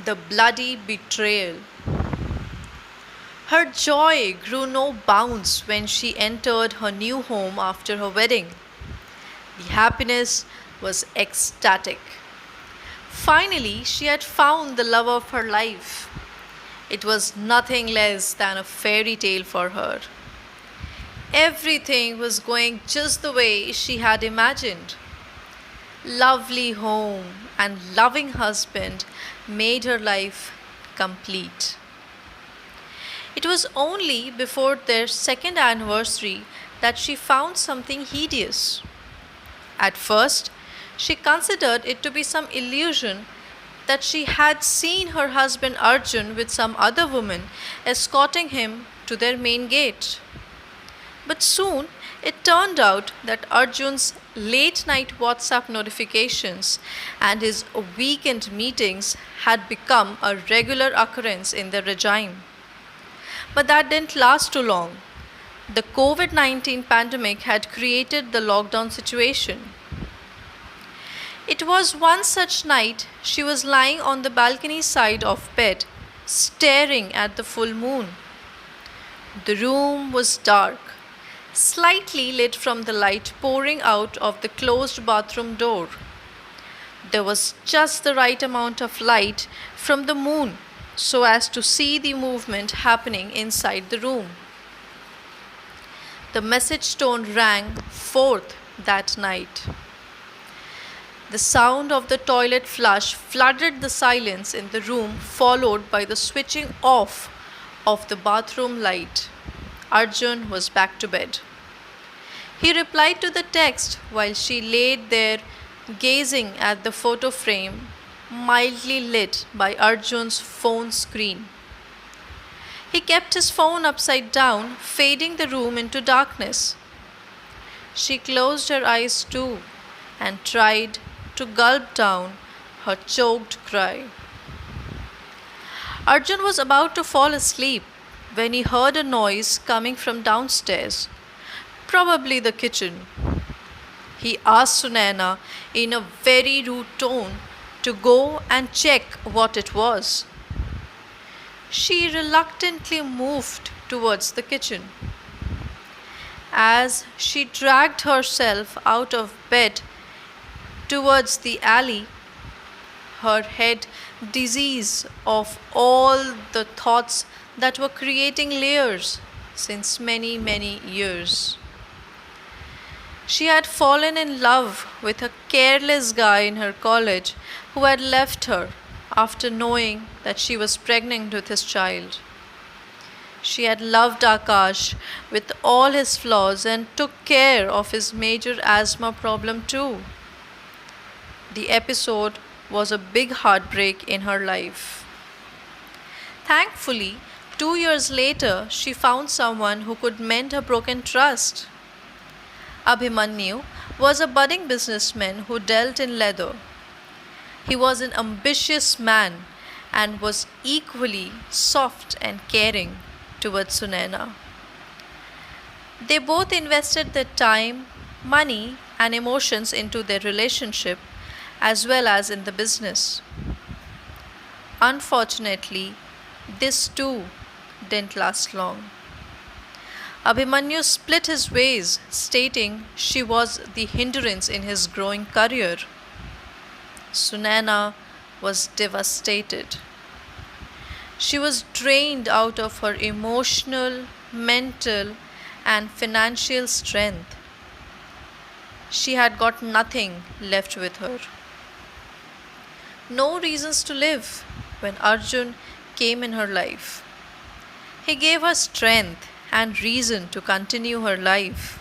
The bloody betrayal. Her joy grew no bounds when she entered her new home after her wedding. The happiness was ecstatic. Finally, she had found the love of her life. It was nothing less than a fairy tale for her. Everything was going just the way she had imagined. Lovely home and loving husband made her life complete. It was only before their second anniversary that she found something hideous. At first, she considered it to be some illusion that she had seen her husband Arjun with some other woman escorting him to their main gate. But soon it turned out that Arjun's late night WhatsApp notifications and his weekend meetings had become a regular occurrence in their regime. But that didn't last too long. The COVID 19 pandemic had created the lockdown situation. It was one such night she was lying on the balcony side of bed, staring at the full moon. The room was dark, slightly lit from the light pouring out of the closed bathroom door. There was just the right amount of light from the moon so as to see the movement happening inside the room. The message tone rang forth that night. The sound of the toilet flush flooded the silence in the room, followed by the switching off of the bathroom light. Arjun was back to bed. He replied to the text while she lay there gazing at the photo frame mildly lit by Arjun's phone screen. He kept his phone upside down, fading the room into darkness. She closed her eyes too and tried to gulp down her choked cry. Arjun was about to fall asleep when he heard a noise coming from downstairs, probably the kitchen. He asked Sunaina in a very rude tone to go and check what it was. She reluctantly moved towards the kitchen. As she dragged herself out of bed towards the alley, her head diseased of all the thoughts that were creating layers since many, many years. She had fallen in love with a careless guy in her college who had left her after knowing that she was pregnant with his child. She had loved Akash with all his flaws and took care of his major asthma problem too. The episode was a big heartbreak in her life. Thankfully, 2 years later, she found someone who could mend her broken trust. Abhimanyu was a budding businessman who dealt in leather. He was an ambitious man and was equally soft and caring towards Sunaina. They both invested their time, money, and emotions into their relationship as well as in the business. Unfortunately, this too didn't last long. Abhimanyu split his ways, stating she was the hindrance in his growing career. Sunaina was devastated. She was drained out of her emotional, mental, and financial strength. She had got nothing left with her. No reasons to live when Arjun came in her life. He gave her strength and reason to continue her life.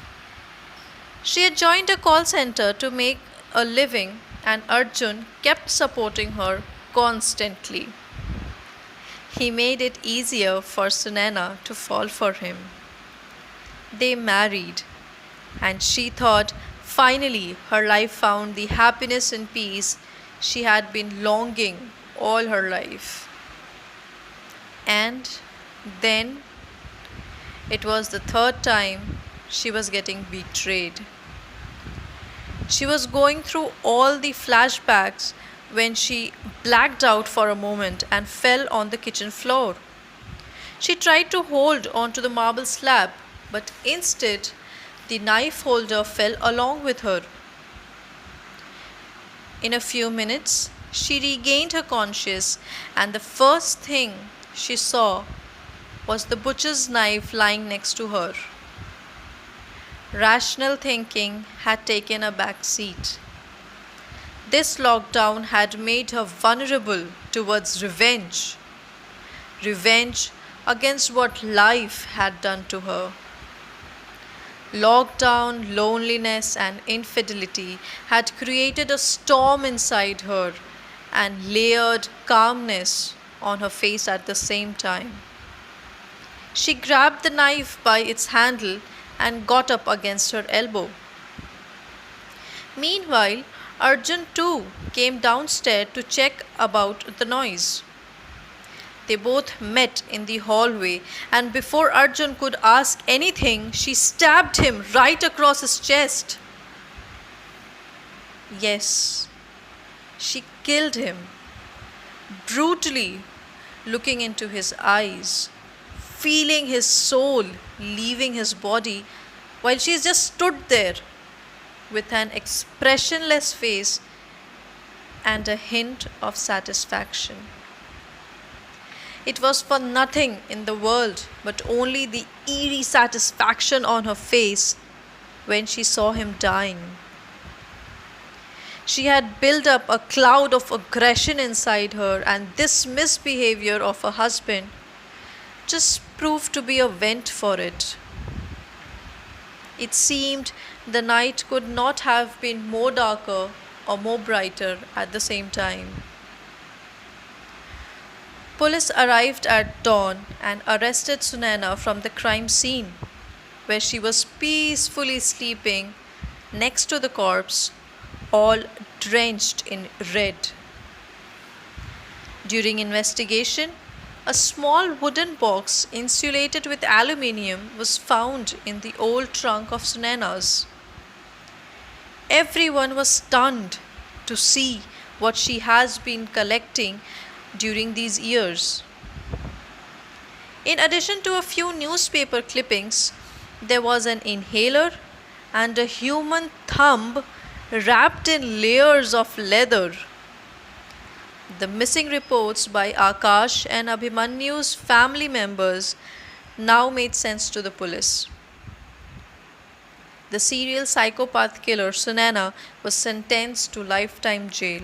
She had joined a call center to make a living, and Arjun kept supporting her constantly. He made it easier for Sunaina to fall for him. They married, and she thought finally her life found the happiness and peace she had been longing all her life. And then it was the third time she was getting betrayed. She was going through all the flashbacks when she blacked out for a moment and fell on the kitchen floor. She tried to hold onto the marble slab, but instead, the knife holder fell along with her. In a few minutes, she regained her conscience, and the first thing she saw was the butcher's knife lying next to her. Rational thinking had taken a back seat. This lockdown had made her vulnerable towards revenge. Revenge against what life had done to her. Lockdown, loneliness, and infidelity had created a storm inside her and layered calmness on her face at the same time. She grabbed the knife by its handle and got up against her elbow. Meanwhile, Arjun too came downstairs to check about the noise. They both met in the hallway, and before Arjun could ask anything, she stabbed him right across his chest. Yes, she killed him, brutally looking into his eyes, feeling his soul leaving his body while she just stood there with an expressionless face and a hint of satisfaction. It was for nothing in the world but only the eerie satisfaction on her face when she saw him dying. She had built up a cloud of aggression inside her, and this misbehavior of her husband just proved to be a vent for it. It seemed the night could not have been more darker or more brighter at the same time. Police arrived at dawn and arrested Sunaina from the crime scene, where she was peacefully sleeping next to the corpse, all drenched in red. During investigation, a small wooden box insulated with aluminium was found in the old trunk of Sunaina's. Everyone was stunned to see what she has been collecting during these years. In addition to a few newspaper clippings, there was an inhaler and a human thumb wrapped in layers of leather. The missing reports by Akash and Abhimanyu's family members now made sense to the police. The serial psychopath killer Sunaina was sentenced to lifetime jail.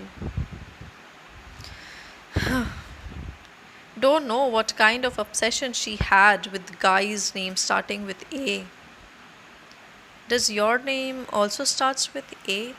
Don't know what kind of obsession she had with guys' names starting with A. Does your name also starts with A?